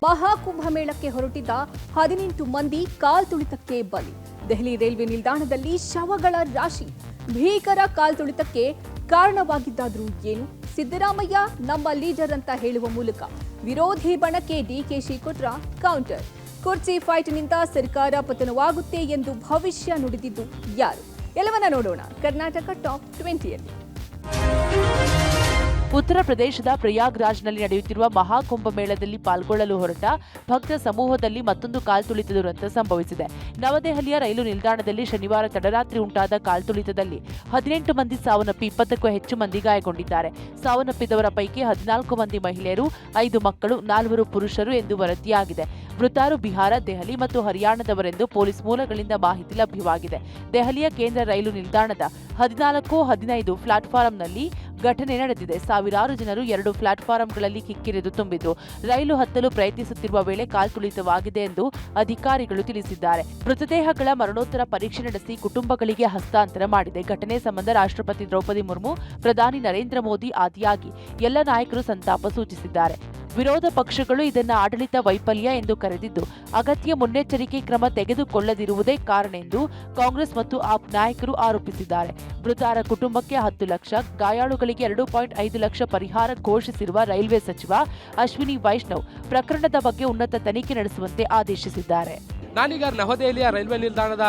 ಮಹಾಕುಂಭಮೇಳಕ್ಕೆ ಹೊರಟಿದ್ದ 18 ಮಂದಿ ಕಾಲ್ತುಳಿತಕ್ಕೆ ಬಲಿ. ದೆಹಲಿ ರೈಲ್ವೆ ನಿಲ್ದಾಣದಲ್ಲಿ ಶವಗಳ ರಾಶಿ. ಭೀಕರ ಕಾಲ್ತುಳಿತಕ್ಕೆ ಕಾರಣವಾಗಿದ್ದಾದ್ರೂ ಏನು? ಸಿದ್ದರಾಮಯ್ಯ ನಮ್ಮ ಲೀಡರ್ ಅಂತ ಹೇಳುವ ಮೂಲಕ ವಿರೋಧಿ ಬಣಕ್ಕೆ ಡಿಕೆಶಿ ಕೊಟ್ರ ಕೌಂಟರ್. ಕುರ್ಚಿ ಫೈಟ್ನಿಂದ ಸರ್ಕಾರ ಪತನವಾಗುತ್ತೆ ಎಂದು ಭವಿಷ್ಯ ನುಡಿದಿದ್ದು ಯಾರು? ಎಲ್ಲವನ್ನ ನೋಡೋಣ ಕರ್ನಾಟಕ ಟಾಪ್ 20ಯಲ್ಲಿ. ಉತ್ತರ ಪ್ರದೇಶದ ಪ್ರಯಾಗ್ರಾಜ್ನಲ್ಲಿ ನಡೆಯುತ್ತಿರುವ ಮಹಾಕುಂಭಮೇಳದಲ್ಲಿ ಪಾಲ್ಗೊಳ್ಳಲು ಹೊರಟ ಭಕ್ತ ಸಮೂಹದಲ್ಲಿ ಮತ್ತೊಂದು ಕಾಲ್ತುಳಿತ ದುರಂತ ಸಂಭವಿಸಿದೆ. ನವದೆಹಲಿಯ ರೈಲು ನಿಲ್ದಾಣದಲ್ಲಿ ಶನಿವಾರ ತಡರಾತ್ರಿ ಉಂಟಾದ ಕಾಲ್ತುಳಿತದಲ್ಲಿ 18 ಮಂದಿ ಸಾವನ್ನಪ್ಪಿ 20ಕ್ಕೂ ಹೆಚ್ಚು ಮಂದಿ ಗಾಯಗೊಂಡಿದ್ದಾರೆ. ಸಾವನ್ನಪ್ಪಿದವರ ಪೈಕಿ 14 ಮಂದಿ ಮಹಿಳೆಯರು, 5 ಮಕ್ಕಳು, 4 ಪುರುಷರು ಎಂದು ವರದಿಯಾಗಿದೆ. ಮೃತರು ಬಿಹಾರ, ದೆಹಲಿ ಮತ್ತು ಹರಿಯಾಣದವರೆಂದು ಪೊಲೀಸ್ ಮೂಲಗಳಿಂದ ಮಾಹಿತಿ ಲಭ್ಯವಾಗಿದೆ. ದೆಹಲಿಯ ಕೇಂದ್ರ ರೈಲು ನಿಲ್ದಾಣದ 14, 15 ಪ್ಲಾಟ್ಫಾರಂನಲ್ಲಿ ಘಟನೆ ನಡೆದಿದೆ. ಸಾವಿರಾರು ಜನರು 2 ಪ್ಲಾಟ್ಫಾರಂಗಳಲ್ಲಿ ಕಿಕ್ಕಿರಿದು ತುಂಬಿದ್ದು ರೈಲು ಹತ್ತಲು ಪ್ರಯತ್ನಿಸುತ್ತಿರುವ ವೇಳೆ ಕಾಲ್ತುಳಿತವಾಗಿದೆ ಎಂದು ಅಧಿಕಾರಿಗಳು ತಿಳಿಸಿದ್ದಾರೆ. ಮೃತದೇಹಗಳ ಮರಣೋತ್ತರ ಪರೀಕ್ಷೆ ನಡೆಸಿ ಕುಟುಂಬಗಳಿಗೆ ಹಸ್ತಾಂತರ ಮಾಡಿದೆ. ಘಟನೆ ಸಂಬಂಧ ರಾಷ್ಟ್ರಪತಿ ದ್ರೌಪದಿ ಮುರ್ಮು, ಪ್ರಧಾನಿ ನರೇಂದ್ರ ಮೋದಿ ಆದಿಯಾಗಿ ಎಲ್ಲ ನಾಯಕರು ಸಂತಾಪ ಸೂಚಿಸಿದ್ದಾರೆ. ವಿರೋಧ ಪಕ್ಷಗಳು ಇದನ್ನು ಆಡಳಿತ ವೈಫಲ್ಯ ಎಂದು ಕರೆದಿದ್ದು ಅಗತ್ಯ ಮುನ್ನೆಚ್ಚರಿಕೆ ಕ್ರಮ ತೆಗೆದುಕೊಳ್ಳದಿರುವುದೇ ಕಾರಣ ಎಂದು ಕಾಂಗ್ರೆಸ್ ಮತ್ತು ಆಪ್ ನಾಯಕರು ಆರೋಪಿಸಿದ್ದಾರೆ. ಮೃತರ ಕುಟುಂಬಕ್ಕೆ 10 ಲಕ್ಷ, ಗಾಯಾಳುಗಳಿಗೆ 2.5 ಲಕ್ಷ ಪರಿಹಾರ ಘೋಷಿಸಿರುವ ರೈಲ್ವೆ ಸಚಿವ ಅಶ್ವಿನಿ ವೈಷ್ಣವ್ ಪ್ರಕರಣದ ಬಗ್ಗೆ ಉನ್ನತ ತನಿಖೆ ನಡೆಸುವಂತೆ ಆದೇಶಿಸಿದ್ದಾರೆ. ನಾನೀಗ ನವದೆಹಲಿಯ ರೈಲ್ವೆ ನಿಲ್ದಾಣದ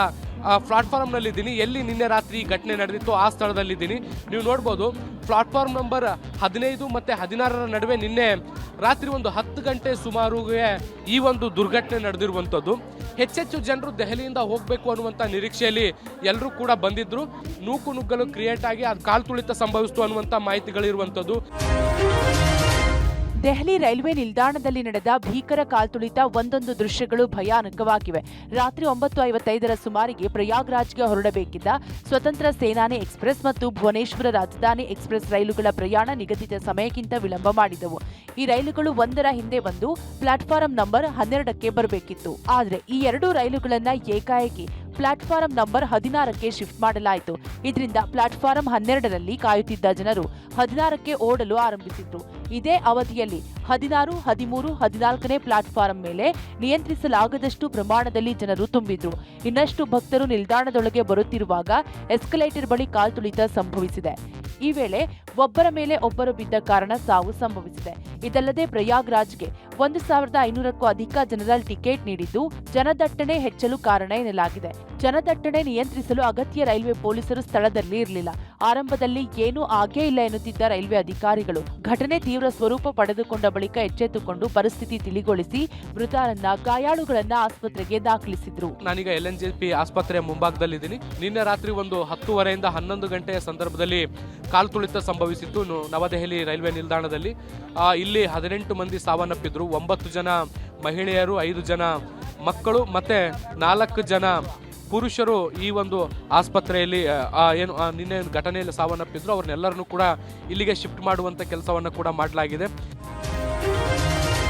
ಪ್ಲಾಟ್ಫಾರ್ಮ್ನಲ್ಲಿದ್ದೀನಿ. ಎಲ್ಲಿ ನಿನ್ನೆ ರಾತ್ರಿ ಘಟನೆ ನಡೆದಿತ್ತು ಆ ಸ್ಥಳದಲ್ಲಿದ್ದೀನಿ. ನೀವು ನೋಡ್ಬೋದು, ಪ್ಲಾಟ್ಫಾರ್ಮ್ ನಂಬರ್ 15 ಮತ್ತು 16ರ ನಡುವೆ ನಿನ್ನೆ ರಾತ್ರಿ ಒಂದು 10 ಗಂಟೆ ಸುಮಾರುಗೆ ಈ ಒಂದು ದುರ್ಘಟನೆ ನಡೆದಿರುವಂಥದ್ದು. ಹೆಚ್ಚೆಚ್ಚು ಜನರು ದೆಹಲಿಯಿಂದ ಹೋಗಬೇಕು ಅನ್ನುವಂಥ ನಿರೀಕ್ಷೆಯಲ್ಲಿ ಎಲ್ಲರೂ ಕೂಡ ಬಂದಿದ್ರು. ನೂಕು ನುಗ್ಗಲು ಕ್ರಿಯೇಟ್ ಆಗಿ ಅದು ಕಾಲ್ತುಳಿತ ಸಂಭವಿಸ್ತು ಅನ್ನುವಂಥ ಮಾಹಿತಿಗಳಿರುವಂಥದ್ದು. ದೆಹಲಿ ರೈಲ್ವೆ ನಿಲ್ದಾಣದಲ್ಲಿ ನಡೆದ ಭೀಕರ ಕಾಲ್ತುಳಿತ ಒಂದೊಂದು ದೃಶ್ಯಗಳು ಭಯಾನಕವಾಗಿವೆ. ರಾತ್ರಿ 9:55ರ ಸುಮಾರಿಗೆ ಪ್ರಯಾಗ್ರಾಜ್ಗೆ ಹೊರಡಬೇಕಿದ್ದ ಸ್ವತಂತ್ರ ಸೇನಾನಿ ಎಕ್ಸ್ಪ್ರೆಸ್ ಮತ್ತು ಭುವನೇಶ್ವರ ರಾಜಧಾನಿ ಎಕ್ಸ್ಪ್ರೆಸ್ ರೈಲುಗಳ ಪ್ರಯಾಣ ನಿಗದಿತ ಸಮಯಕ್ಕಿಂತ ವಿಳಂಬ ಮಾಡಿದವು. ಈ ರೈಲುಗಳು ಒಂದರ ಹಿಂದೆ ಒಂದು ಪ್ಲಾಟ್ಫಾರಂ ನಂಬರ್ 12ಕ್ಕೆ ಬರಬೇಕಿತ್ತು. ಆದರೆ ಈ 2 ರೈಲುಗಳನ್ನು ಏಕಾಏಕಿ ಪ್ಲಾಟ್ಫಾರಂ ನಂಬರ್ 16ಕ್ಕೆ ಶಿಫ್ಟ್ ಮಾಡಲಾಯಿತು. ಇದರಿಂದ ಪ್ಲಾಟ್ಫಾರಂ 12ರಲ್ಲಿ ಕಾಯುತ್ತಿದ್ದ ಜನರು 16ಕ್ಕೆ ಓಡಲು ಆರಂಭಿಸಿದ್ರು. ಇದೇ ಅವಧಿಯಲ್ಲಿ 16, 13, 14ನೇ ಪ್ಲಾಟ್ಫಾರಂ ಮೇಲೆ ನಿಯಂತ್ರಿಸಲಾಗದಷ್ಟು ಪ್ರಮಾಣದಲ್ಲಿ ಜನರು ತುಂಬಿದ್ರು. ಇನ್ನಷ್ಟು ಭಕ್ತರು ನಿಲ್ದಾಣದೊಳಗೆ ಬರುತ್ತಿರುವಾಗ ಎಸ್ಕಲೇಟರ್ ಬಳಿ ಕಾಲ್ತುಳಿತ ಸಂಭವಿಸಿದೆ. ಈ ವೇಳೆ ಒಬ್ಬರ ಮೇಲೆ ಒಬ್ಬರು ಬಿದ್ದ ಕಾರಣ ಸಾವು ಸಂಭವಿಸಿದೆ. ಇದಲ್ಲದೆ ಪ್ರಯಾಗ್ರಾಜ್ಗೆ 1500ಕ್ಕೂ ಅಧಿಕ ಜನರಲ್ ಟಿಕೆಟ್ ನೀಡಿದ್ದು ಜನದಟ್ಟಣೆ ಹೆಚ್ಚಲು ಕಾರಣ ಎನ್ನಲಾಗಿದೆ. ಜನದಟ್ಟಣೆ ನಿಯಂತ್ರಿಸಲು ಅಗತ್ಯ ರೈಲ್ವೆ ಪೊಲೀಸರು ಸ್ಥಳದಲ್ಲಿ ಇರಲಿಲ್ಲ. ಆರಂಭದಲ್ಲಿ ಏನೂ ಆಗೇ ಇಲ್ಲ ಎನ್ನುತ್ತಿದ್ದ ರೈಲ್ವೆ ಅಧಿಕಾರಿಗಳು ಘಟನೆ ತೀವ್ರ ಸ್ವರೂಪ ಪಡೆದುಕೊಂಡ ಬಳಿಕ ಎಚ್ಚೆತ್ತುಕೊಂಡು ಪರಿಸ್ಥಿತಿ ತಿಳಿಗೊಳಿಸಿ ಮೃತರನ್ನ, ಗಾಯಾಳುಗಳನ್ನ ಆಸ್ಪತ್ರೆಗೆ ದಾಖಲಿಸಿದ್ರು. ನಾನೀಗ LNJP ಆಸ್ಪತ್ರೆಯ ಮುಂಭಾಗದಲ್ಲಿದ್ದೀನಿ. ನಿನ್ನೆ ರಾತ್ರಿ ಒಂದು 10:30ರಿಂದ 11 ಗಂಟೆಯ ಸಂದರ್ಭದಲ್ಲಿ ಕಾಲ್ತುಳಿತ ಸಂಭವಿಸಿತ್ತು ನವದೆಹಲಿ ರೈಲ್ವೆ ನಿಲ್ದಾಣದಲ್ಲಿ. ಇಲ್ಲಿ 18 ಮಂದಿ ಸಾವನ್ನಪ್ಪಿದ್ರು. 9 ಜನ ಮಹಿಳೆಯರು, 5 ಜನ ಮಕ್ಕಳು ಮತ್ತೆ 4 ಜನ ಪುರುಷರು ಈ ಒಂದು ಆಸ್ಪತ್ರೆಯಲ್ಲಿ ನಿನ್ನೆ ಘಟನೆಯಲ್ಲಿ ಸಾವನ್ನಪ್ಪಿದ್ರು. ಅವ್ರನ್ನೆಲ್ಲರನ್ನೂ ಕೂಡ ಇಲ್ಲಿಗೆ ಶಿಫ್ಟ್ ಮಾಡುವಂಥ ಕೆಲಸವನ್ನು ಕೂಡ ಮಾಡಲಾಗಿದೆ.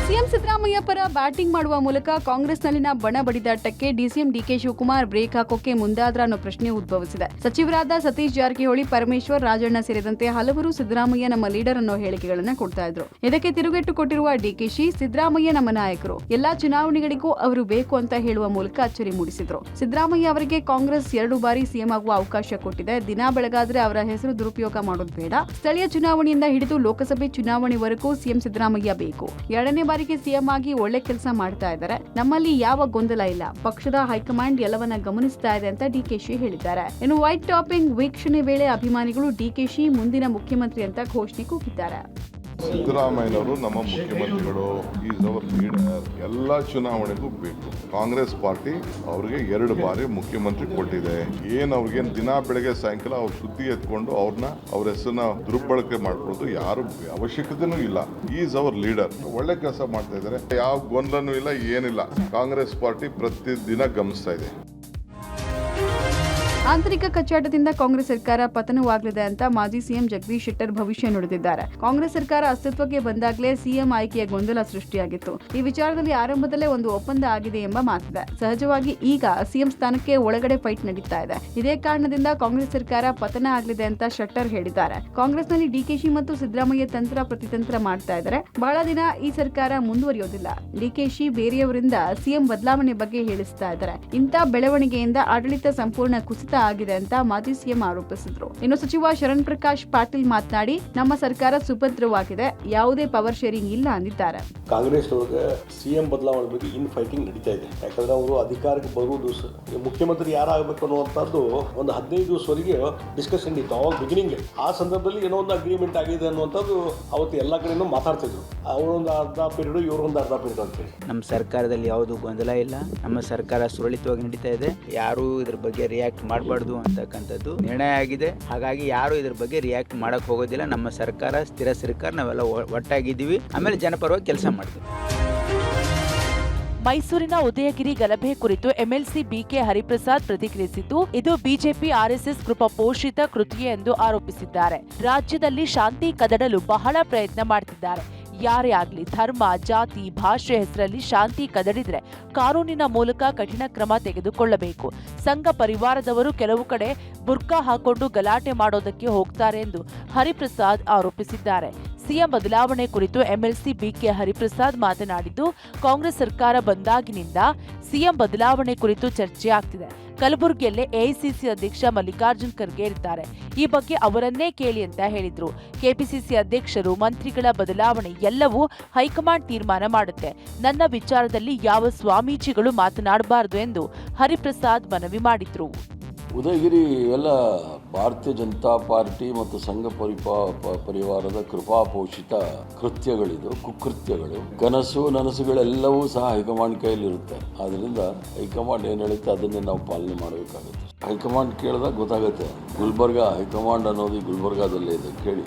ಸಿಎಂ ಸಿದ್ದರಾಮಯ್ಯ ಪರ ಬ್ಯಾಟಿಂಗ್ ಮಾಡುವ ಮೂಲಕ ಕಾಂಗ್ರೆಸ್ನಲ್ಲಿನ ಬಣ ಬಡಿದಾಟಕ್ಕೆ ಡಿಸಿಎಂ ಡಿಕೆ ಶಿವಕುಮಾರ್ ಬ್ರೇಕ್ ಹಾಕೋಕೆ ಮುಂದಾದ್ರ ಅನ್ನೋ ಪ್ರಶ್ನೆ ಉದ್ಭವಿಸಿದೆ. ಸಚಿವರಾದ ಸತೀಶ್ ಜಾರಕಿಹೊಳಿ, ಪರಮೇಶ್ವರ್, ರಾಜಣ್ಣ ಸೇರಿದಂತೆ ಹಲವರು ಸಿದ್ದರಾಮಯ್ಯ ನಮ್ಮ ಲೀಡರ್ ಅನ್ನೋ ಹೇಳಿಕೆಗಳನ್ನ ಕೊಡ್ತಾ ಇದ್ರು. ಇದಕ್ಕೆ ತಿರುಗೇಟು ಕೊಟ್ಟಿರುವ ಡಿಕೆಶಿ, ಸಿದ್ದರಾಮಯ್ಯ ನಮ್ಮ ನಾಯಕರು, ಎಲ್ಲಾ ಚುನಾವಣೆಗಳಿಗೂ ಅವರು ಬೇಕು ಅಂತ ಹೇಳುವ ಮೂಲಕ ಅಚ್ಚರಿ ಮೂಡಿಸಿದ್ರು. ಸಿದ್ದರಾಮಯ್ಯ ಅವರಿಗೆ ಕಾಂಗ್ರೆಸ್ 2 ಬಾರಿ ಸಿಎಂ ಆಗುವ ಅವಕಾಶ ಕೊಟ್ಟಿದೆ. ದಿನ ಬೆಳಗಾದ್ರೆ ಅವರ ಹೆಸರು ದುರುಪಯೋಗ ಮಾಡೋದು ಬೇಡ. ಸ್ಥಳೀಯ ಚುನಾವಣೆಯಿಂದ ಹಿಡಿದು ಲೋಕಸಭೆ ಚುನಾವಣೆವರೆಗೂ ಸಿಎಂ ಸಿದ್ದರಾಮಯ್ಯ ಬೇಕು. 2ನೇ ಬಾರಿಗೆ ಸಿಎಂ ಆಗಿ ಒಳ್ಳೆ ಕೆಲಸ ಮಾಡ್ತಾ ಇದ್ದಾರೆ. ನಮ್ಮಲ್ಲಿ ಯಾವ ಗೊಂದಲ ಇಲ್ಲ. ಪಕ್ಷದ ಹೈಕಮಾಂಡ್ ಎಲ್ಲವನ್ನ ಗಮನಿಸ್ತಾ ಇದೆ ಅಂತ ಡಿಕೆಶಿ ಹೇಳಿದ್ದಾರೆ. ಇನ್ನು ವೈಟ್ ಟಾಪಿಂಗ್ ವೀಕ್ಷಣೆ ವೇಳೆ ಅಭಿಮಾನಿಗಳು ಡಿಕೆಶಿ ಮುಂದಿನ ಮುಖ್ಯಮಂತ್ರಿ ಅಂತ ಘೋಷಣೆ ಕೂಗಿದ್ದಾರೆ. ಸಿದ್ದರಾಮಯ್ಯನವರು ನಮ್ಮ ಮುಖ್ಯಮಂತ್ರಿಗಳು, ಈಸ್ ಅವರ್ ಲೀಡರ್, ಎಲ್ಲ ಚುನಾವಣೆಗೂ ಬೇಕು. ಕಾಂಗ್ರೆಸ್ ಪಾರ್ಟಿ ಅವ್ರಿಗೆ 2 ಬಾರಿ ಮುಖ್ಯಮಂತ್ರಿ ಕೊಟ್ಟಿದೆ. ಅವ್ರಿಗೆ ದಿನ ಬೆಳಗ್ಗೆ ಸಾಯಂಕಾಲ ಅವ್ರ ಸುದ್ದಿ ಎತ್ಕೊಂಡು ಅವ್ರ ಹೆಸರನ್ನ ದುರ್ಬಳಕೆ ಮಾಡ್ಕೊಳ್ಳೋದು ಯಾರು ಅವಶ್ಯಕತೆನೂ ಇಲ್ಲ. ಈಸ್ ಅವರ್ ಲೀಡರ್, ಒಳ್ಳೆ ಕೆಲಸ ಮಾಡ್ತಾ ಇದ್ದಾರೆ. ಯಾವ ಗೊಂದಲನೂ ಇಲ್ಲ, ಏನಿಲ್ಲ. ಕಾಂಗ್ರೆಸ್ ಪಾರ್ಟಿ ಪ್ರತಿದಿನ ಗಮನಿಸ್ತಾ ಇದೆ. ಆಂತರಿಕ ಕಚ್ಚಾಟದಿಂದ ಕಾಂಗ್ರೆಸ್ ಸರ್ಕಾರ ಪತನವಾಗಲಿದೆ ಅಂತ ಮಾಜಿ ಸಿಎಂ ಜಗದೀಶ್ ಶೆಟ್ಟರ್ ಭವಿಷ್ಯ ನುಡಿದಿದ್ದಾರೆ. ಕಾಂಗ್ರೆಸ್ ಸರ್ಕಾರ ಅಸ್ತಿತ್ವಕ್ಕೆ ಬಂದಾಗಲೇ ಸಿಎಂ ಆಯ್ಕೆಯ ಗೊಂದಲ ಸೃಷ್ಟಿಯಾಗಿತ್ತು. ಈ ವಿಚಾರದಲ್ಲಿ ಆರಂಭದಲ್ಲೇ ಒಂದು ಒಪ್ಪಂದ ಆಗಿದೆ ಎಂಬ ಮಾತಿದೆ. ಸಹಜವಾಗಿ ಈಗ ಸಿಎಂ ಸ್ಥಾನಕ್ಕೆ ಒಳಗಡೆ ಫೈಟ್ ನಡೀತಾ ಇದೆ. ಇದೇ ಕಾರಣದಿಂದ ಕಾಂಗ್ರೆಸ್ ಸರ್ಕಾರ ಪತನ ಆಗಲಿದೆ ಅಂತ ಶೆಟ್ಟರ್ ಹೇಳಿದ್ದಾರೆ. ಕಾಂಗ್ರೆಸ್ನಲ್ಲಿ ಡಿಕೆಶಿ ಮತ್ತು ಸಿದ್ದರಾಮಯ್ಯ ತಂತ್ರ ಪ್ರತಿತಂತ್ರ ಮಾಡ್ತಾ ಇದ್ದಾರೆ. ಬಹಳ ದಿನ ಈ ಸರ್ಕಾರ ಮುಂದುವರಿಯೋದಿಲ್ಲ. ಡಿಕೆಶಿ ಬೇರೆಯವರಿಂದ ಸಿಎಂ ಬದಲಾವಣೆ ಬಗ್ಗೆ ಹೇಳಿಸ್ತಾ ಇದ್ದಾರೆ. ಇಂಥ ಬೆಳವಣಿಗೆಯಿಂದ ಆಡಳಿತ ಸಂಪೂರ್ಣ ಕುಸಿತ ಆಗಿದೆ ಅಂತ ಮಾಜಿ ಸಿಎಂ ಆರೋಪಿಸಿದ್ರು. ಇನ್ನು ಸಚಿವ ಶರಣ್ ಪ್ರಕಾಶ್ ಪಾಟೀಲ್ ಮಾತನಾಡಿ, ನಮ್ಮ ಸರ್ಕಾರ ಸುಭದ್ರವಾಗಿದೆ, ಯಾವುದೇ ಪವರ್ ಶೇರಿಂಗ್ ಇಲ್ಲ ಅಂದಿದ್ದಾರೆ. ಕಾಂಗ್ರೆಸ್ ಒಳಗೆ ಸಿಎಂ ಬದಲಾವಣೆ ಬಗ್ಗೆ ಇನ್ ಫೈಟಿಂಗ್ ನಡೀತಾ ಇದೆ. ಯಾಕಂದ್ರೆ ಅವರು ಅಧಿಕಾರಕ್ಕೆ ಬರುವುದು ಮುಖ್ಯಮಂತ್ರಿ ಯಾರಾಗಬೇಕು ಅನ್ನುವಂಥದ್ದು ಒಂದು 15 ದಿವಸವರೆಗೆ ಡಿಸ್ಕಷನ್ ಇತ್ತು. ಅವಾಗ ಬಿಗಿನಿಂಗ್ ಆ ಸಂದರ್ಭದಲ್ಲಿ ಏನೋ ಒಂದು ಅಗ್ರಿಮೆಂಟ್ ಆಗಿದೆ ಅನ್ನುವಂಥದ್ದು ಅವತ್ತು ಎಲ್ಲ ಕಡೆನೂ ಮಾತಾಡ್ತಿದ್ರು. ಅವರೊಂದು ಅರ್ಧ ಪೀರಿಯಡ್ ಇವ್ರೊಂದು ಅರ್ಧ ಪೀರಿಯಡ್ ಅಂತೇಳಿ. ನಮ್ಮ ಸರ್ಕಾರದಲ್ಲಿ ಯಾವುದು ಗೊಂದಲ ಇಲ್ಲ. ನಮ್ಮ ಸರ್ಕಾರ ಸುರಳಿತವಾಗಿ ನಡೀತಾ ಇದೆ. ಯಾರು ಇದ್ರ ಬಗ್ಗೆ ರಿಯಾಕ್ಟ್ ಮಾಡಬಾರ್ದು ಅಂತಕ್ಕಂಥದ್ದು ನಿರ್ಣಯ ಆಗಿದೆ. ಹಾಗಾಗಿ ಯಾರು ಇದ್ರ ಬಗ್ಗೆ ರಿಯಾಕ್ಟ್ ಮಾಡಕ್ ಹೋಗೋದಿಲ್ಲ. ನಮ್ಮ ಸರ್ಕಾರ ಸ್ಥಿರ ಸರ್ಕಾರ, ನಾವೆಲ್ಲ ಒಟ್ಟಾಗಿದ್ದೀವಿ. ಆಮೇಲೆ ಜನಪರವಾಗಿ ಕೆಲಸ ಮಾಡ್ತೀವಿ. ಮೈಸೂರಿನ ಉದಯಗಿರಿ ಗಲಭೆ ಕುರಿತು ಎಂಎಲ್ಸಿ ಬಿಕೆ ಹರಿಪ್ರಸಾದ್ ಪ್ರತಿಕ್ರಿಯಿಸಿದ್ದು, ಇದು ಬಿಜೆಪಿ ಆರ್ಎಸ್ಎಸ್ ಕೃಪಪೋಷಿತ ಕೃತ್ಯ ಎಂದು ಆರೋಪಿಸಿದ್ದಾರೆ. ರಾಜ್ಯದಲ್ಲಿ ಶಾಂತಿ ಕದಡಲು ಬಹಳ ಪ್ರಯತ್ನ ಮಾಡ್ತಿದ್ದಾರೆ. ಯಾರೇ ಆಗಲಿ ಧರ್ಮ, ಜಾತಿ, ಭಾಷೆ ಹೆಸರಲ್ಲಿ ಶಾಂತಿ ಕದಡಿದ್ರೆ ಕಾನೂನಿನ ಮೂಲಕ ಕಠಿಣ ಕ್ರಮ ತೆಗೆದುಕೊಳ್ಳಬೇಕು. ಸಂಘ ಪರಿವಾರದವರು ಕೆಲವು ಕಡೆ ಬುರ್ಕಾ ಹಾಕೊಂಡು ಗಲಾಟೆ ಮಾಡೋದಕ್ಕೆ ಹೋಗ್ತಾರೆ ಎಂದು ಹರಿಪ್ರಸಾದ್ ಆರೋಪಿಸಿದ್ದಾರೆ. ಸಿಎಂ ಬದಲಾವಣೆ ಕುರಿತು ಎಂಎಲ್ಸಿ ಬಿಕೆ ಹರಿಪ್ರಸಾದ್ ಮಾತನಾಡಿದ್ದು, ಕಾಂಗ್ರೆಸ್ ಸರ್ಕಾರ ಬಂದಾಗಿನಿಂದ ಸಿಎಂ ಬದಲಾವಣೆ ಕುರಿತು ಚರ್ಚೆ ಆಗ್ತಿದೆ. ಕಲಬುರಗಿಯಲ್ಲೇ ಎಐಸಿಸಿ ಅಧ್ಯಕ್ಷ ಮಲ್ಲಿಕಾರ್ಜುನ್ ಖರ್ಗೆ ಇರ್ತಾರೆ. ಈ ಬಗ್ಗೆ ಅವರನ್ನೇ ಕೇಳಿ ಅಂತ ಹೇಳಿದ್ರು. ಕೆಪಿಸಿಸಿ ಅಧ್ಯಕ್ಷರು, ಮಂತ್ರಿಗಳ ಬದಲಾವಣೆ ಎಲ್ಲವೂ ಹೈಕಮಾಂಡ್ ತೀರ್ಮಾನ ಮಾಡುತ್ತೆ. ನನ್ನ ವಿಚಾರದಲ್ಲಿ ಯಾವ ಸ್ವಾಮೀಜಿಗಳು ಮಾತನಾಡಬಾರದು ಎಂದು ಹರಿಪ್ರಸಾದ್ ಮನವಿ ಮಾಡಿದ್ರು. ಉದಯಗಿರಿ ಇವೆಲ್ಲ ಭಾರತೀಯ ಜನತಾ ಪಾರ್ಟಿ ಮತ್ತು ಸಂಘ ಪರಿವಾರದ ಕೃಪಾಪೋಷಿತ ಕೃತ್ಯಗಳಿದು, ಕುಕೃತ್ಯಗಳು. ಕನಸು ನನಸುಗಳೆಲ್ಲವೂ ಸಹ ಹೈಕಮಾಂಡ್ ಕೈಯಲ್ಲಿರುತ್ತೆ. ಆದ್ದರಿಂದ ಹೈಕಮಾಂಡ್ ಏನು ಹೇಳುತ್ತೆ ಅದನ್ನೇ ನಾವು ಪಾಲನೆ ಮಾಡಬೇಕಾಗುತ್ತೆ. ಹೈಕಮಾಂಡ್ ಕೇಳಿದಾಗ ಗೊತ್ತಾಗುತ್ತೆ. ಗುಲ್ಬರ್ಗಾ ಹೈಕಮಾಂಡ್ ಅನ್ನೋದು ಗುಲ್ಬರ್ಗಾದಲ್ಲೇ ಇದೆ, ಕೇಳಿ.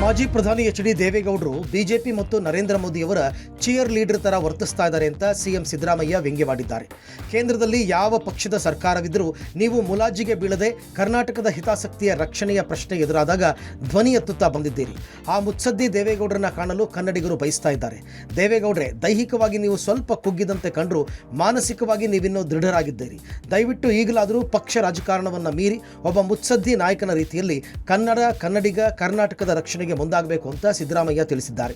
ಮಾಜಿ ಪ್ರಧಾನಿ ಎಚ್.ಡಿ. ದೇವೇಗೌಡರು ಬಿಜೆಪಿ ಮತ್ತು ನರೇಂದ್ರ ಮೋದಿಯವರ ಚಿಯರ್ ಲೀಡರ್ ತರ ವರ್ತಿಸ್ತಾ ಇದ್ದಾರೆ ಅಂತ ಸಿಎಂ ಸಿದ್ದರಾಮಯ್ಯ ವ್ಯಂಗ್ಯವಾಡಿದ್ದಾರೆ. ಕೇಂದ್ರದಲ್ಲಿ ಯಾವ ಪಕ್ಷದ ಸರ್ಕಾರವಿದ್ದರೂ ನೀವು ಮುಲಾಜಿಗೆ ಬೀಳದೆ ಕರ್ನಾಟಕದ ಹಿತಾಸಕ್ತಿಯ ರಕ್ಷಣೆಯ ಪ್ರಶ್ನೆ ಎದುರಾದಾಗ ಧ್ವನಿ ಎತ್ತುತ್ತಾ ಬಂದಿದ್ದೀರಿ. ಆ ಮುತ್ಸದ್ದಿ ದೇವೇಗೌಡರನ್ನ ಕಾಣಲು ಕನ್ನಡಿಗರು ಬಯಸ್ತಾ ಇದ್ದಾರೆ. ದೇವೇಗೌಡ್ರೆ, ದೈಹಿಕವಾಗಿ ನೀವು ಸ್ವಲ್ಪ ಕುಗ್ಗಿದಂತೆ ಕಂಡ್ರು ಮಾನಸಿಕವಾಗಿ ನೀವಿನ್ನೂ ದೃಢರಾಗಿದ್ದೀರಿ. ದಯವಿಟ್ಟು ಈಗಲಾದರೂ ಪಕ್ಷ ರಾಜಕಾರಣವನ್ನು ಮೀರಿ ಒಬ್ಬ ಮುತ್ಸದ್ದಿ ನಾಯಕನ ರೀತಿಯಲ್ಲಿ ಕನ್ನಡಿಗ, ಕರ್ನಾಟಕದ ರಕ್ಷಣೆಗೆ ಮುಂದಾಗಬೇಕು ಅಂತ ಸಿದ್ದರಾಮಯ್ಯ ತಿಳಿಸಿದ್ದಾರೆ.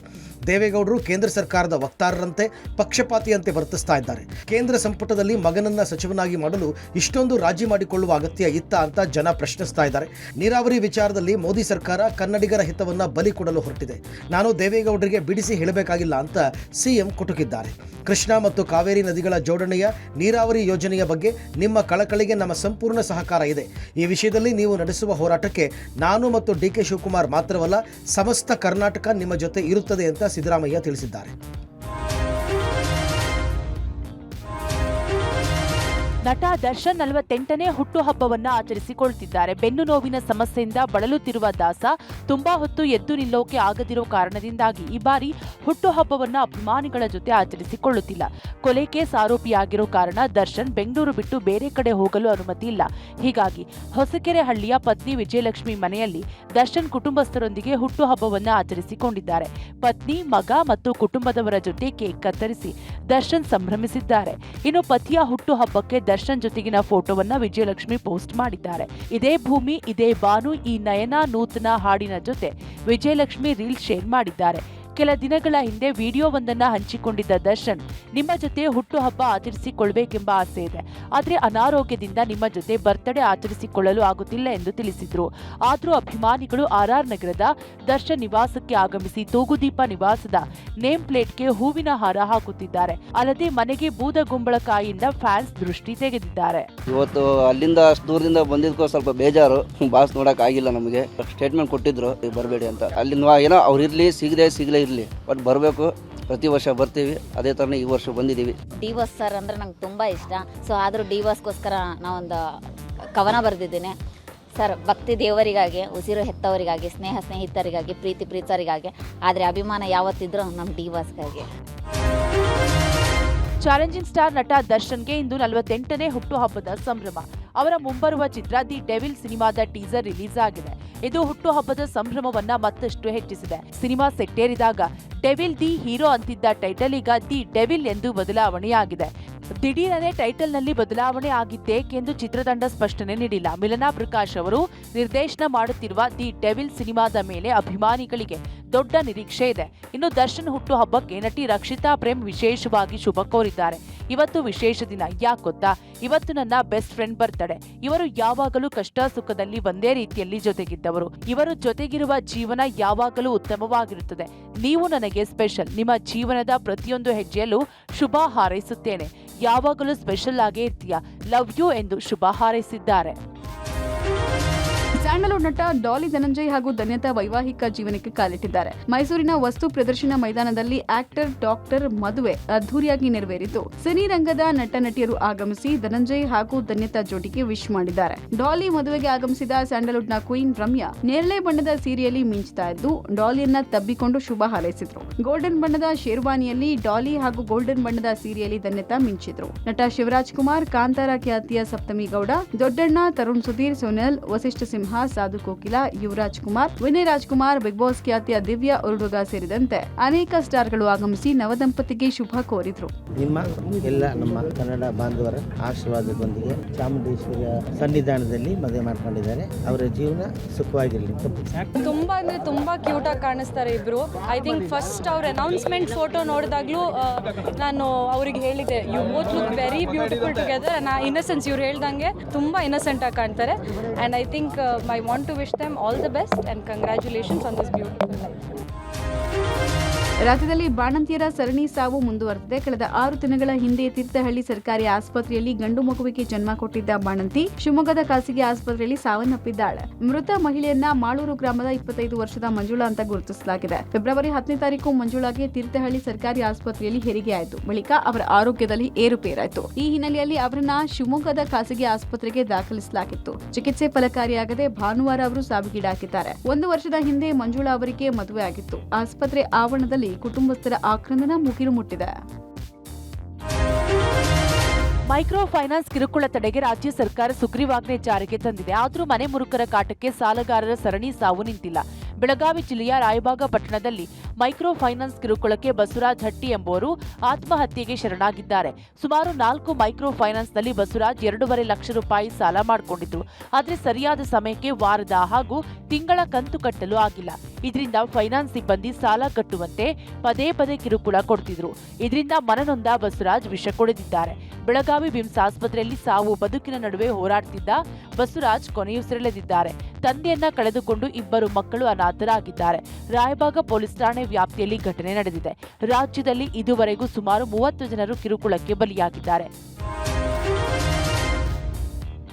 ದೇವೇಗೌಡರು ಕೇಂದ್ರ ಸರ್ಕಾರದ ವಕ್ತಾರರಂತೆ ಪಕ್ಷಪಾತಿಯಂತೆ ವರ್ತಿಸ್ತಾ ಇದ್ದಾರೆ. ಕೇಂದ್ರ ಸಂಪುಟದಲ್ಲಿ ಮಗನನ್ನ ಸಚಿವನಾಗಿ ಮಾಡಲು ಇಷ್ಟೊಂದು ರಾಜಿ ಮಾಡಿಕೊಳ್ಳುವ ಅಗತ್ಯ ಇತ್ತ ಅಂತ ಜನ ಪ್ರಶ್ನಿಸ್ತಾ ಇದ್ದಾರೆ. ನೀರಾವರಿ ವಿಚಾರದಲ್ಲಿ ಮೋದಿ ಸರ್ಕಾರ ಕನ್ನಡಿಗರ ಹಿತವನ್ನ ಬಲಿ ಕೊಡಲು ಹೊರಟಿದೆ. ನಾನು ದೇವೇಗೌಡರಿಗೆ ಬಿಡಿಸಿ ಹೇಳಬೇಕಾಗಿಲ್ಲ ಅಂತ ಸಿಎಂ ಕುಟುಕಿದ್ದಾರೆ. ಕೃಷ್ಣಾ ಮತ್ತು ಕಾವೇರಿ ನದಿಗಳ ಜೋಡಣೆಯ ನೀರಾವರಿ ಯೋಜನೆಯ ಬಗ್ಗೆ ನಿಮ್ಮ ಕಳಕಳಿಗೆ ನಮ್ಮ ಸಂಪೂರ್ಣ ಸಹಕಾರ ಇದೆ. ಈ ವಿಷಯದಲ್ಲಿ ನೀವು ನಡೆಸುವ ಹೋರಾಟಕ್ಕೆ ನಾನು ಮತ್ತು ಡಿಕೆ ಶಿವಕುಮಾರ್ ಮಾತ್ರವಲ್ಲ, ಸಮಸ್ತ ಕರ್ನಾಟಕ ನಿಮ್ಮ ಜೊತೆ ಇರುತ್ತದೆ ಅಂತ ಸಿದ್ದರಾಮಯ್ಯ ತಿಳಿಸಿದ್ದಾರೆ. ನಟ ದರ್ಶನ್ 48ನೇ ಹುಟ್ಟುಹಬ್ಬವನ್ನ ಆಚರಿಸಿಕೊಳ್ತಿದ್ದಾರೆ. ಬೆನ್ನು ನೋವಿನ ಸಮಸ್ಯೆಯಿಂದ ಬಳಲುತ್ತಿರುವ ದಾಸ ತುಂಬಾ ಹೊತ್ತು ಎದ್ದು ನಿಲ್ಲೋಕೆ ಆಗದಿರೋ ಕಾರಣದಿಂದಾಗಿ ಈ ಬಾರಿ ಹುಟ್ಟುಹಬ್ಬವನ್ನ ಅಭಿಮಾನಿಗಳ ಜೊತೆ ಆಚರಿಸಿಕೊಳ್ಳುತ್ತಿಲ್ಲ. ಕೊಲೆ ಕೇಸ್ ಆರೋಪಿಯಾಗಿರೋ ಕಾರಣ ದರ್ಶನ್ ಬೆಂಗಳೂರು ಬಿಟ್ಟು ಬೇರೆ ಕಡೆ ಹೋಗಲು ಅನುಮತಿ ಇಲ್ಲ. ಹೀಗಾಗಿ ಹೊಸಕೆರೆ ಹಳ್ಳಿಯ ಪತ್ನಿ ವಿಜಯಲಕ್ಷ್ಮಿ ಮನೆಯಲ್ಲಿ ದರ್ಶನ್ ಕುಟುಂಬಸ್ಥರೊಂದಿಗೆ ಹುಟ್ಟುಹಬ್ಬವನ್ನ ಆಚರಿಸಿಕೊಂಡಿದ್ದಾರೆ. ಪತ್ನಿ, ಮಗ ಮತ್ತು ಕುಟುಂಬದವರ ಜೊತೆ ಕೇಕ್ ಕತ್ತರಿಸಿ ದರ್ಶನ್ ಸಂಭ್ರಮಿಸಿದ್ದಾರೆ. ಇನ್ನು ಪತಿಯ ಹುಟ್ಟುಹಬ್ಬಕ್ಕೆ ದರ್ಶನ್ ಜೊತೆಗಿನ ಫೋಟೋವನ್ನ ವಿಜಯಲಕ್ಷ್ಮಿ ಪೋಸ್ಟ್ ಮಾಡಿದ್ದಾರೆ. ಇದೇ ಭೂಮಿ ಇದೇ ಬಾನು ಈ ನಯನ ನೂತನ ಹಾಡಿನ ಜೊತೆ ವಿಜಯಲಕ್ಷ್ಮಿ ರೀಲ್ ಶೇರ್ ಮಾಡಿದ್ದಾರೆ. ಕೆಲ ದಿನಗಳ ಹಿಂದೆ ವಿಡಿಯೋವೊಂದನ್ನ ಹಂಚಿಕೊಂಡಿದ್ದ ದರ್ಶನ್, ನಿಮ್ಮ ಜೊತೆ ಹುಟ್ಟುಹಬ್ಬ ಆಚರಿಸಿಕೊಳ್ಬೇಕೆಂಬ ಆಸೆ ಇದೆ, ಆದರೆ ಅನಾರೋಗ್ಯದಿಂದ ನಿಮ್ಮ ಜೊತೆ ಬರ್ತ್ಡೇ ಆಚರಿಸಿಕೊಳ್ಳಲು ಆಗುತ್ತಿಲ್ಲ ಎಂದು ತಿಳಿಸಿದ್ರು. ಆದರೂ ಅಭಿಮಾನಿಗಳು RR ನಗರದ ದರ್ಶನ್ ನಿವಾಸಕ್ಕೆ ಆಗಮಿಸಿ ತೂಗುದೀಪ ನಿವಾಸದ ನೇಮ್ ಪ್ಲೇಟ್ಗೆ ಹೂವಿನ ಹಾರ ಹಾಕುತ್ತಿದ್ದಾರೆ. ಅಲ್ಲದೆ ಮನೆಗೆ ಬೂದಗುಂಬಳಕಾಯಿಯಿಂದ ಫ್ಯಾನ್ಸ್ ದೃಷ್ಟಿ ತೆಗೆದಿದ್ದಾರೆ. ಇವತ್ತು ಅಲ್ಲಿಂದ ಅಷ್ಟು ದೂರದಿಂದ ಬಂದಿದ್ಕೋ ಸ್ವಲ್ಪ ಬೇಜಾರು. ಬಾಸ್ ನೋಡಕ್ ಆಗಿಲ್ಲ, ನಮಗೆ ಸ್ಟೇಟ್ಮೆಂಟ್ ಕೊಟ್ಟಿದ್ರು ಬರಬೇಡಿ ಅಂತ. ಅಲ್ಲಿಂದ ಏನೋ ಅವ್ರು ಇರ್ಲಿ ಸಿಗಲೇ ಇರಲಿ, ಬಟ್ ಬರಬೇಕು. ಪ್ರತಿ ವರ್ಷ ಬರ್ತೀವಿ, ಅದೇ ಥರನೇ ಈ ವರ್ಷ ಬಂದಿದ್ದೀವಿ. ಡಿವೋರ್ಸ್ ಸರ್ ಅಂದರೆ ನಂಗೆ ತುಂಬ ಇಷ್ಟ. ಸೊ ಆದರೂ ಡಿವೋರ್ಸ್ಗೋಸ್ಕರ ನಾವೊಂದು ಕವನ ಬರೆದಿದ್ದೀನಿ ಸರ್. ಭಕ್ತಿ ದೇವರಿಗಾಗಿ, ಉಸಿರು ಹೆತ್ತವರಿಗಾಗಿ, ಸ್ನೇಹ ಸ್ನೇಹಿತರಿಗಾಗಿ, ಪ್ರೀತಿ ಪ್ರೀತರಿಗಾಗಿ, ಆದರೆ ಅಭಿಮಾನ ಯಾವತ್ತಿದ್ರೂ ನಮ್ಮ ಡಿವೋರ್ಸ್ಗಾಗಿ. ಚಾಲೆಂಜಿಂಗ್ ಸ್ಟಾರ್ ನಟ ದರ್ಶನ್ಗೆ ಇಂದು 48ನೇ ಹುಟ್ಟುಹಬ್ಬದ ಸಂಭ್ರಮ. ಅವರ ಮುಂಬರುವ ಚಿತ್ರ ದಿ ಡೆವಿಲ್ ಸಿನಿಮಾದ ಟೀಸರ್ ರಿಲೀಸ್ ಆಗಿದೆ. ಇದು ಹುಟ್ಟುಹಬ್ಬದ ಸಂಭ್ರಮವನ್ನ ಮತ್ತಷ್ಟು ಹೆಚ್ಚಿಸಿದೆ. ಸಿನಿಮಾ ಸೆಟ್ಟೇರಿದಾಗ ಡೆವಿಲ್ ದಿ ಹೀರೋ ಅಂತಿದ್ದ ಟೈಟಲ್ ಈಗ ದಿ ಡೆವಿಲ್ ಎಂದು ಬದಲಾವಣೆಯಾಗಿದೆ. ದಿಢೀರನೆ ಟೈಟಲ್ನಲ್ಲಿ ಬದಲಾವಣೆ ಆಗಿದ್ದೇಕೆಂದು ಚಿತ್ರತಂಡ ಸ್ಪಷ್ಟನೆ ನೀಡಿಲ್ಲ. ಮಿಲನಾ ಪ್ರಕಾಶ್ ಅವರು ನಿರ್ದೇಶನ ಮಾಡುತ್ತಿರುವ ದಿ ಡೆವಿಲ್ ಸಿನಿಮಾದ ಮೇಲೆ ಅಭಿಮಾನಿಗಳಿಗೆ ದೊಡ್ಡ ನಿರೀಕ್ಷೆ ಇದೆ. ಇನ್ನು ದರ್ಶನ್ ಹುಟ್ಟುಹಬ್ಬಕ್ಕೆ ನಟಿ ರಕ್ಷಿತಾ ಪ್ರೇಮ್ ವಿಶೇಷವಾಗಿ ಶುಭ ಕೋರಿದ್ದಾರೆ. ಇವತ್ತು ವಿಶೇಷ ದಿನ, ಯಾಕೆ ಗೊತ್ತಾ? ಇವತ್ತು ನನ್ನ ಬೆಸ್ಟ್ ಫ್ರೆಂಡ್ ಬರ್ತಡೆ. ಇವರು ಯಾವಾಗಲೂ ಕಷ್ಟ ಸುಖದಲ್ಲಿ ಒಂದೇ ರೀತಿಯಲ್ಲಿ ಜೊತೆಗಿದ್ದವರು. ಇವರು ಜೊತೆಗಿರುವ ಜೀವನ ಯಾವಾಗಲೂ ಉತ್ತಮವಾಗಿರುತ್ತದೆ. ನೀವು ನನಗೆ ಸ್ಪೆಷಲ್. ನಿಮ್ಮ ಜೀವನದ ಪ್ರತಿಯೊಂದು ಹೆಜ್ಜೆಯಲ್ಲೂ ಶುಭ ಹಾರೈಸುತ್ತೇನೆ. ಯಾವಾಗಲೂ ಸ್ಪೆಷಲ್ ಆಗೇ ಇರ್ತೀಯ. ಲವ್ ಯು ಎಂದು ಶುಭ ಹಾರೈಸಿದ್ದಾರೆ. ಸ್ಯಾಂಡಲ್ವುಡ್ ನಟ ಡಾಲಿ ಧನಂಜಯ್ ಹಾಗೂ ಧನ್ಯತಾ ವೈವಾಹಿಕ ಜೀವನಕ್ಕೆ ಕಾಲಿಟ್ಟಿದ್ದಾರೆ. ಮೈಸೂರಿನ ವಸ್ತು ಪ್ರದರ್ಶನ ಮೈದಾನದಲ್ಲಿ ಆಕ್ಟರ್ ಡಾಕ್ಟರ್ ಮದುವೆ ಅದ್ದೂರಿಯಾಗಿ ನೆರವೇರಿತು. ಸಿನಿ ರಂಗದ ನಟ ನಟಿಯರು ಆಗಮಿಸಿ ಧನಂಜಯ್ ಹಾಗೂ ಧನ್ಯತಾ ಜೋಡಿಗೆ ವಿಶ್ ಮಾಡಿದ್ದಾರೆ. ಡಾಲಿ ಮದುವೆಗೆ ಆಗಮಿಸಿದ ಸ್ಯಾಂಡಲ್ವುಡ್ನ ಕ್ವೀನ್ ರಮ್ಯಾ ನೇರಳೆ ಬಣ್ಣದ ಸೀರೆಯಲ್ಲಿ ಮಿಂಚ್ತಾ ಇದ್ದು ಡಾಲಿಯನ್ನ ತಬ್ಬಿಕೊಂಡು ಶುಭ ಹಾರೈಸಿದ್ರು. ಗೋಲ್ಡನ್ ಬಣ್ಣದ ಶೇರ್ವಾನಿಯಲ್ಲಿ ಡಾಲಿ ಹಾಗೂ ಗೋಲ್ಡನ್ ಬಣ್ಣದ ಸೀರೆಯಲ್ಲಿ ಧನ್ಯತಾ ಮಿಂಚಿದ್ರು. ನಟ ಶಿವರಾಜ್ ಕುಮಾರ್, ಕಾಂತಾರ ಖ್ಯಾತಿಯ ಸಪ್ತಮಿ ಗೌಡ, ದೊಡ್ಡಣ್ಣ, ತರುಣ್ ಸುಧೀರ್, ಸೋನಲ್, ವಸಿಷ್ಠ ಸಿಂಹ, ಸಾಧು ಕೋಕಿಲ, ಯುವರಾಜ್ ಕುಮಾರ್, ವಿನಯ್ ರಾಜ್ಕುಮಾರ್, ಬಿಗ್ ಬಾಸ್ ಖ್ಯಾತಿಯ ದಿವ್ಯಾ ಉರುಡುಗ ಸೇರಿದಂತೆ ಅನೇಕ ಸ್ಟಾರ್ಗಳು ಆಗಮಿಸಿ ನವದಂಪತಿಗೆ ಶುಭ ಕೋರಿದ್ರು. ನಿಮ್ಮ ಎಲ್ಲ ನಮ್ಮ ಕನ್ನಡ ಬಾಂಧವರ ಆಶೀರ್ವಾದದೊಂದಿಗೆ ಚಾಮುಂಡೇಶ್ವರಿಯ ಸನ್ನಿಧಾನದಲ್ಲಿ ಮದುವೆ ಮಾಡ್ಕೊಂಡಿದ್ದಾರೆ. ಅವರ ಜೀವನ ಸುಖವಾಗಿರಲಿ. ತುಂಬಾ ಅಂದ್ರೆ ತುಂಬಾ ಕ್ಯೂಟ್ ಆಗಿ ಕಾಣಿಸ್ತಾರೆ ಇಬ್ರು. ಐ ಥಿಂಕ್ ಫಸ್ಟ್ ಅವ್ರ ಅನೌನ್ಸ್ಮೆಂಟ್ ಫೋಟೋ ನೋಡಿದಾಗ್ಲೂ ನಾನು ಅವ್ರಿಗೆ ಹೇಳಿದೆ, you both look very beautiful together. Innocence ಇವ್ರು ಹೇಳ್ದಂಗೆ ತುಂಬಾ ಇನ್ನಸೆಂಟ್ ಆಗಿ ಕಾಣ್ತಾರೆ. And I think I want to wish them all the best and congratulations on this beautiful life. ರಾಜ್ಯದಲ್ಲಿ ಬಾಣಂತಿಯರ ಸರಣಿ ಸಾವು ಮುಂದುವರೆದಿದೆ. ಕಳೆದ 6 ದಿನಗಳ ಹಿಂದೆ ತೀರ್ಥಹಳ್ಳಿ ಸರ್ಕಾರಿ ಆಸ್ಪತ್ರೆಯಲ್ಲಿ ಗಂಡು ಮಗುವಿಗೆ ಜನ್ಮ ಕೊಟ್ಟಿದ್ದ ಬಾಣಂತಿ ಶಿವಮೊಗ್ಗದ ಖಾಸಗಿ ಆಸ್ಪತ್ರೆಯಲ್ಲಿ ಸಾವನ್ನಪ್ಪಿದ್ದಾಳೆ. ಮೃತ ಮಹಿಳೆಯನ್ನ ಮಾಳೂರು ಗ್ರಾಮದ 25 ವರ್ಷದ ಮಂಜುಳಾ ಅಂತ ಗುರುತಿಸಲಾಗಿದೆ. ಫೆಬ್ರವರಿ 10ನೇ ತಾರೀಕು ಮಂಜುಳಾಗೆ ತೀರ್ಥಹಳ್ಳಿ ಸರ್ಕಾರಿ ಆಸ್ಪತ್ರೆಯಲ್ಲಿ ಹೆರಿಗೆ ಆಯಿತು. ಬಳಿಕ ಅವರ ಆರೋಗ್ಯದಲ್ಲಿ ಏರುಪೇರಾಯಿತು. ಈ ಹಿನ್ನೆಲೆಯಲ್ಲಿ ಅವರನ್ನ ಶಿವಮೊಗ್ಗದ ಖಾಸಗಿ ಆಸ್ಪತ್ರೆಗೆ ದಾಖಲಿಸಲಾಗಿತ್ತು. ಚಿಕಿತ್ಸೆ ಫಲಕಾರಿಯಾಗದೆ ಭಾನುವಾರ ಅವರು ಸಾವಿಗೀಡಾಗಿದ್ದಾರೆ. 1 ವರ್ಷದ ಹಿಂದೆ ಮಂಜುಳಾ ಅವರಿಗೆ ಮದುವೆ ಆಗಿತ್ತು. ಆಸ್ಪತ್ರೆ ಆವರಣದಲ್ಲಿ ಕುಟುಂಬಸ್ಥರ ಆಕ್ರಂದನ ಮುಗಿಲು ಮುಟ್ಟಿದೆ. ಮೈಕ್ರೋ ಫೈನಾನ್ಸ್ ಕಿರುಕುಳ ತಡೆಗೆ ರಾಜ್ಯ ಸರ್ಕಾರ ಸುಗ್ರೀವಾಜ್ಞೆ ಜಾರಿಗೆ ತಂದಿದೆ. ಆದರೂ ಮನೆ ಮುರುಕರ ಕಾಟಕ್ಕೆ ಸಾಲಗಾರರ ಸರಣಿ ಸಾವು ನಿಂತಿಲ್ಲ. ಬೆಳಗಾವಿ ಜಿಲ್ಲೆಯ ರಾಯಬಾಗ ಪಟ್ಟಣದಲ್ಲಿ ಮೈಕ್ರೋ ಫೈನಾನ್ಸ್ ಕಿರುಕುಳಕ್ಕೆ ಬಸವರಾಜ್ ಹಟ್ಟಿ ಎಂಬುವರು ಆತ್ಮಹತ್ಯೆಗೆ ಶರಣಾಗಿದ್ದಾರೆ. ಸುಮಾರು 4 ಮೈಕ್ರೋ ಫೈನಾನ್ಸ್ನಲ್ಲಿ ಬಸವರಾಜ್ 2.5 ಲಕ್ಷ ರೂಪಾಯಿ ಸಾಲ ಮಾಡಿಕೊಂಡಿದ್ರು. ಆದರೆ ಸರಿಯಾದ ಸಮಯಕ್ಕೆ ವಾರದ ಹಾಗೂ ತಿಂಗಳ ಕಂತು ಕಟ್ಟಲು ಆಗಿಲ್ಲ. ಇದರಿಂದ ಫೈನಾನ್ಸ್ ಸಿಬ್ಬಂದಿ ಸಾಲ ಕಟ್ಟುವಂತೆ ಪದೇ ಪದೇ ಕಿರುಕುಳ ಕೊಡ್ತಿದ್ರು. ಇದರಿಂದ ಮನನೊಂದ ಬಸವರಾಜ್ ವಿಷ ಕೊಡೆದಿದ್ದಾರೆ. ಬೆಳಗಾವಿ ಬಿಮ್ಸ್ ಆಸ್ಪತ್ರೆಯಲ್ಲಿ ಸಾವು ಬದುಕಿನ ನಡುವೆ ಹೋರಾಡ್ತಿದ್ದ ಬಸವರಾಜ್ ಕೊನೆಯುಸಿರೆಳೆದಿದ್ದಾರೆ. ತಂದೆಯನ್ನ ಕಳೆದುಕೊಂಡು 2 ಮಕ್ಕಳು ಅನಾಥರಾಗಿದ್ದಾರೆ. ರಾಯಬಾಗ ಪೊಲೀಸ್ ಠಾಣೆ ವ್ಯಾಪ್ತಿಯಲ್ಲಿ ಘಟನೆ ನಡೆದಿದೆ. ರಾಜ್ಯದಲ್ಲಿ ಇದುವರೆಗೂ ಸುಮಾರು 30 ಜನರು ಕಿರುಕುಳಕ್ಕೆ ಬಲಿಯಾಗಿದ್ದಾರೆ.